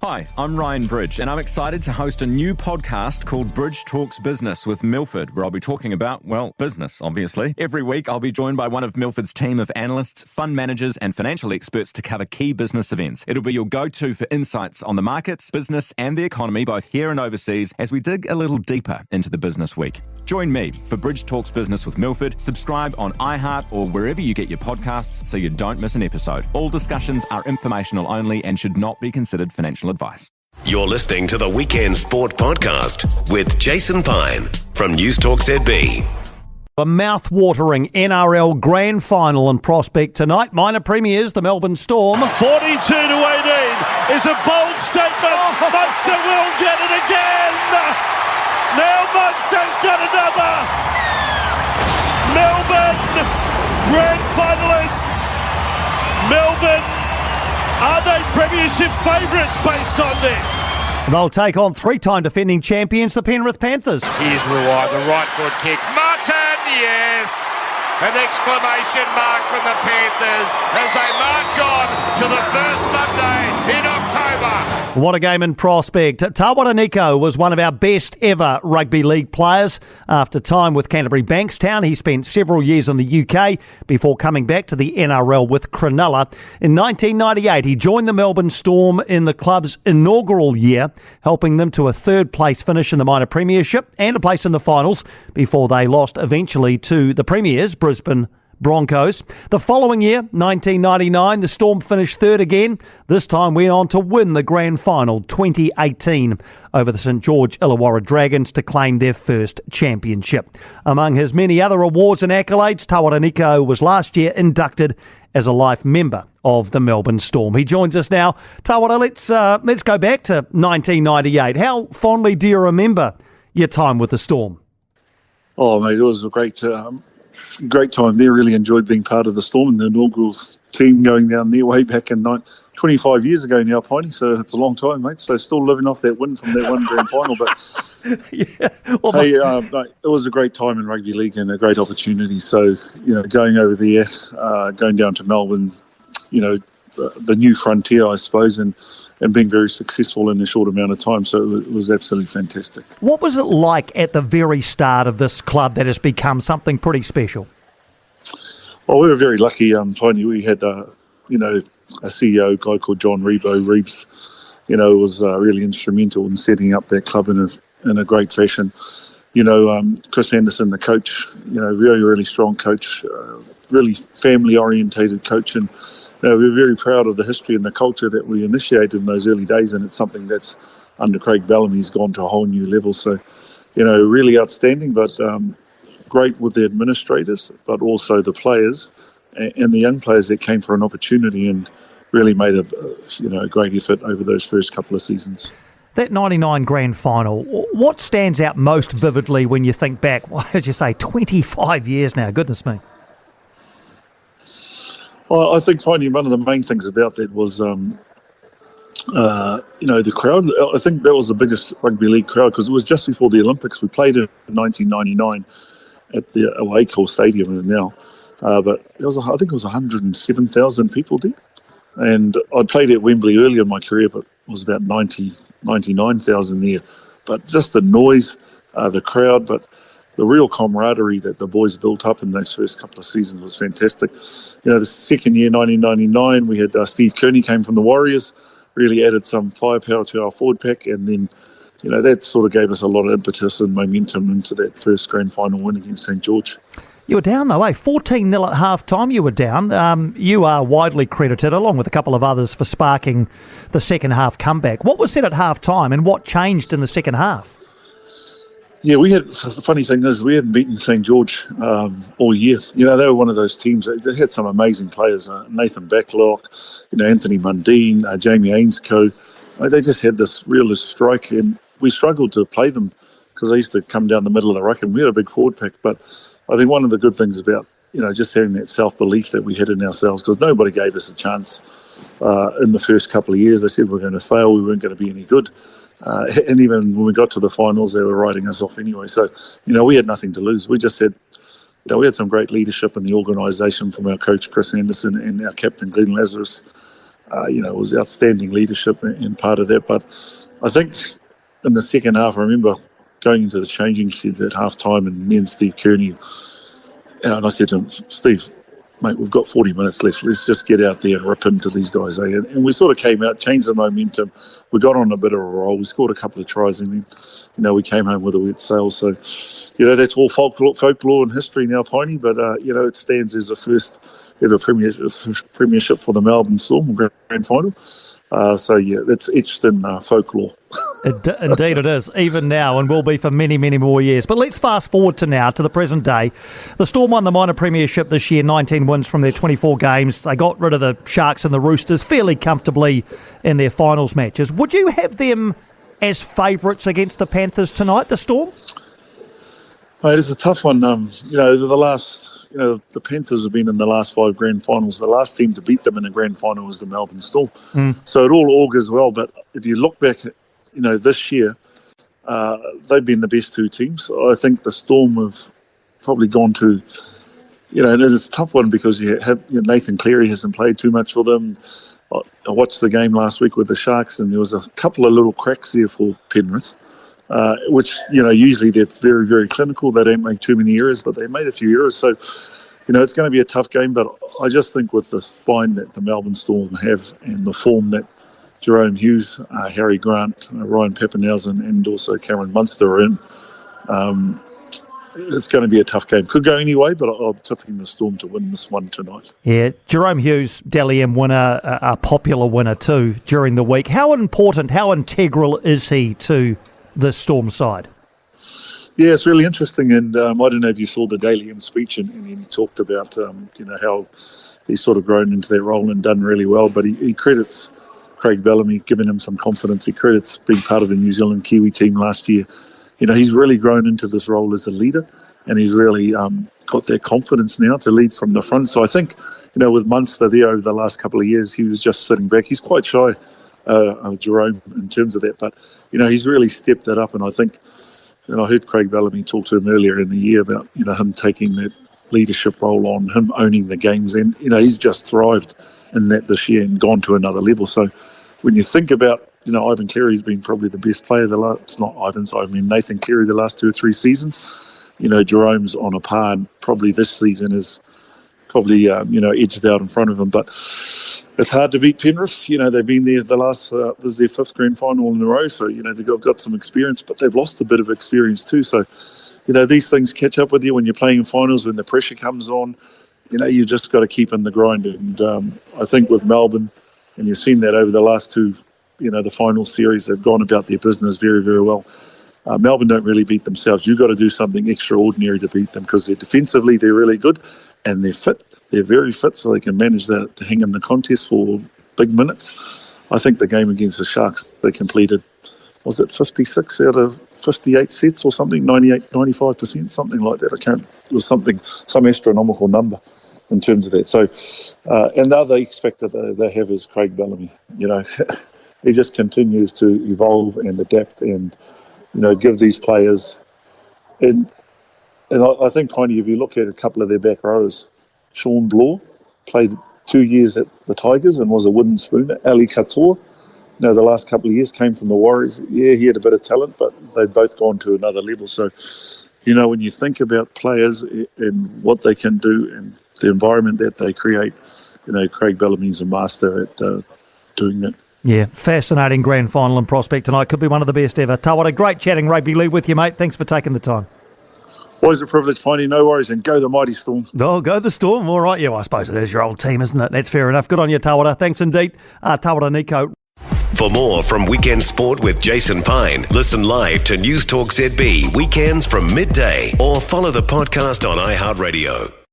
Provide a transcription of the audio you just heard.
Hi, I'm Ryan Bridge, and I'm excited to host a new podcast called Bridge Talks Business with Milford, where I'll be talking about, well, business, obviously. Every week, I'll be joined by one of Milford's team of analysts, fund managers, and financial experts to cover key business events. It'll be your go-to for insights on the markets, business, and the economy, both here and overseas, as we dig a little deeper into the business week. Join me for Bridge Talks Business with Milford. Subscribe on iHeart or wherever you get your podcasts so you don't miss an episode. All discussions are informational only and should not be considered financial advice. You're listening to the Weekend Sport Podcast with Jason Pine from News Talk ZB. A mouth-watering NRL Grand Final in prospect tonight. Minor premiers, the Melbourne Storm. 42-18 is a bold statement. Munster will get it again. Now Munster's got another. Melbourne Grand Finalists. Melbourne, are they premiership favourites based on this? They'll take on three-time defending champions, the Penrith Panthers. Here's Ruai, the right foot kick. Martin, yes! An exclamation mark from the Panthers as they march on to the first Sunday in October. What a game in prospect. Tawera Nikau was one of our best ever rugby league players. After time with Canterbury Bankstown, he spent several years in the UK before coming back to the NRL with Cronulla. In 1998, he joined the Melbourne Storm in the club's inaugural year, helping them to a third-place finish in the minor premiership and a place in the finals before they lost eventually to the premiers, Brisbane Broncos. The following year, 1999, the Storm finished third again. This time went on to win the Grand Final 2018 over the St George Illawarra Dragons to claim their first championship. Among his many other awards and accolades, Tawera Nikau was last year inducted as a life member of the Melbourne Storm. He joins us now. Tawera, let's go back to 1998. How fondly do you remember your time with the Storm? Oh, mate, it was a great time there. Really enjoyed being part of the Storm and the inaugural team going down there way back in 25 years ago now, Piney. So it's a long time, mate. So still living off that win from that one Grand Final. But yeah, well, it was a great time in rugby league and a great opportunity. So, going over there, going down to Melbourne, the new frontier, I suppose, and being very successful in a short amount of time. So it was absolutely fantastic. What was it like at the very start of this club that has become something pretty special? Well, we were very lucky, Tony. We had, a CEO, guy called John Reeves, was really instrumental in setting up that club in a great fashion. Chris Anderson, the coach, very, really strong coach, really family-orientated coach, and we're very proud of the history and the culture that we initiated in those early days, and it's something that's under Craig Bellamy's gone to a whole new level. So, really outstanding, but great with the administrators, but also the players and the young players that came for an opportunity and really made a great effort over those first couple of seasons. That 99 Grand Final, what stands out most vividly when you think back? What did you say, 25 years now? Goodness me. Well, I think, Piney, one of the main things about that was, the crowd. I think that was the biggest rugby league crowd because it was just before the Olympics. We played in 1999 at the away call stadium now, but I think it was 107,000 people there. And I played at Wembley earlier in my career, but it was about 99,000 there. But just the noise, the crowd, but the real camaraderie that the boys built up in those first couple of seasons was fantastic. The second year, 1999, we had Steve Kearney came from the Warriors, really added some firepower to our forward pack, and then, that sort of gave us a lot of impetus and momentum into that first Grand Final win against St George. You were down though, 14-0 at half-time you were down. You are widely credited, along with a couple of others, for sparking the second half comeback. What was said at half-time and what changed in the second half? Yeah, the funny thing is we hadn't beaten St George all year. They were one of those teams that had some amazing players, Nathan Backlock, Anthony Mundine, Jamie Ainscoe. They just had this real strike, and we struggled to play them because they used to come down the middle of the ruck, and we had a big forward pack. But I think one of the good things about, just having that self-belief that we had in ourselves, because nobody gave us a chance in the first couple of years. They said we were going to fail, we weren't going to be any good. And even when we got to the finals, they were writing us off anyway. So, we had nothing to lose. We just had, we had some great leadership in the organisation from our coach, Chris Anderson, and our captain, Glenn Lazarus. It was outstanding leadership in part of that. But I think in the second half, I remember going into the changing sheds at half time, and me and Steve Kearney, and I said to him, Steve, mate, we've got 40 minutes left. Let's just get out there and rip into these guys. Eh? And we sort of came out, changed the momentum. We got on a bit of a roll. We scored a couple of tries, and then, we came home with a wet sail. So, that's all folklore and history now, Piney. But, it stands as the first ever premiership for the Melbourne Storm, Grand Final. That's etched in folklore. Indeed it is, even now, and will be for many, many more years. But let's fast forward to the present day. The Storm won the minor premiership this year, 19 wins from their 24 games. They got rid of the Sharks and the Roosters fairly comfortably in their finals matches. Would you have them as favourites against the Panthers tonight, the Storm? Mate, it's a tough one. The Panthers have been in the last 5 grand finals. The last team to beat them in a grand final was the Melbourne Storm. So it all augurs well. But if you look back at, this year, they've been the best 2 teams. I think the Storm have probably gone to, and it's a tough one because you have Nathan Cleary hasn't played too much for them. I watched the game last week with the Sharks, and there was a couple of little cracks there for Penrith. Which, usually they're very, very clinical. They don't make too many errors, but they made a few errors. So, it's going to be a tough game. But I just think with the spine that the Melbourne Storm have and the form that Jerome Hughes, Harry Grant, Ryan Pappenhausen and also Cameron Munster are in, it's going to be a tough game. Could go anyway, but I'm tipping the Storm to win this one tonight. Yeah, Jerome Hughes, Dally M winner, a popular winner too during the week. How important, how integral is he to the Storm side? Yeah, it's really interesting, and I don't know if you saw the Daily M speech, and he talked about how he's sort of grown into that role and done really well. But he credits Craig Bellamy, giving him some confidence. He credits being part of the New Zealand Kiwi team last year. He's really grown into this role as a leader, and he's really got that confidence now to lead from the front. So I think, with Munster there over the last couple of years, he was just sitting back. He's quite shy, Jerome, in terms of that, but he's really stepped that up. And I think, and I heard Craig Bellamy talk to him earlier in the year about him taking that leadership role on, him owning the games, and he's just thrived in that this year and gone to another level. So when you think about Ivan Cleary's been probably the best player Nathan Cleary the last 2 or 3 seasons. Jerome's on a par, and probably this season is probably edged out in front of him, but it's hard to beat Penrith. They've been there this is their 5th grand final in a row, so they've got some experience, but they've lost a bit of experience too. So these things catch up with you when you're playing in finals, when the pressure comes on. You've just got to keep in the grind, and I think with Melbourne, and you've seen that over the last 2 the final series, they've gone about their business very, very well. Melbourne don't really beat themselves. You've got to do something extraordinary to beat them, because defensively they're really good and they're fit. They're very fit, so they can manage that to hang in the contest for big minutes. I think the game against the Sharks, they completed, was it 56 out of 58 sets or something, 95%, something like that. It was some astronomical number in terms of that. So, and the other X factor they have is Craig Bellamy. He just continues to evolve and adapt and, give these players. And I think, Piney, if you look at a couple of their back rows, Sean Bloor played 2 years at the Tigers and was a wooden spooner. Ali Katoa, the last couple of years came from the Warriors. Yeah, he had a bit of talent, but they've both gone to another level. So, when you think about players and what they can do and the environment that they create, Craig Bellamy's a master at doing that. Yeah, fascinating grand final and prospect tonight. Could be one of the best ever. Tawera, great chatting rugby league with you, mate. Thanks for taking the time. Always a privilege, Piney. No worries, and go the mighty Storm. Oh, go the Storm. All right. Yeah, well, I suppose it is your old team, isn't it? That's fair enough. Good on you, Tawera. Thanks indeed. Tawera Nikau. For more from Weekend Sport with Jason Pine, listen live to News Talk ZB weekends from midday, or follow the podcast on iHeartRadio.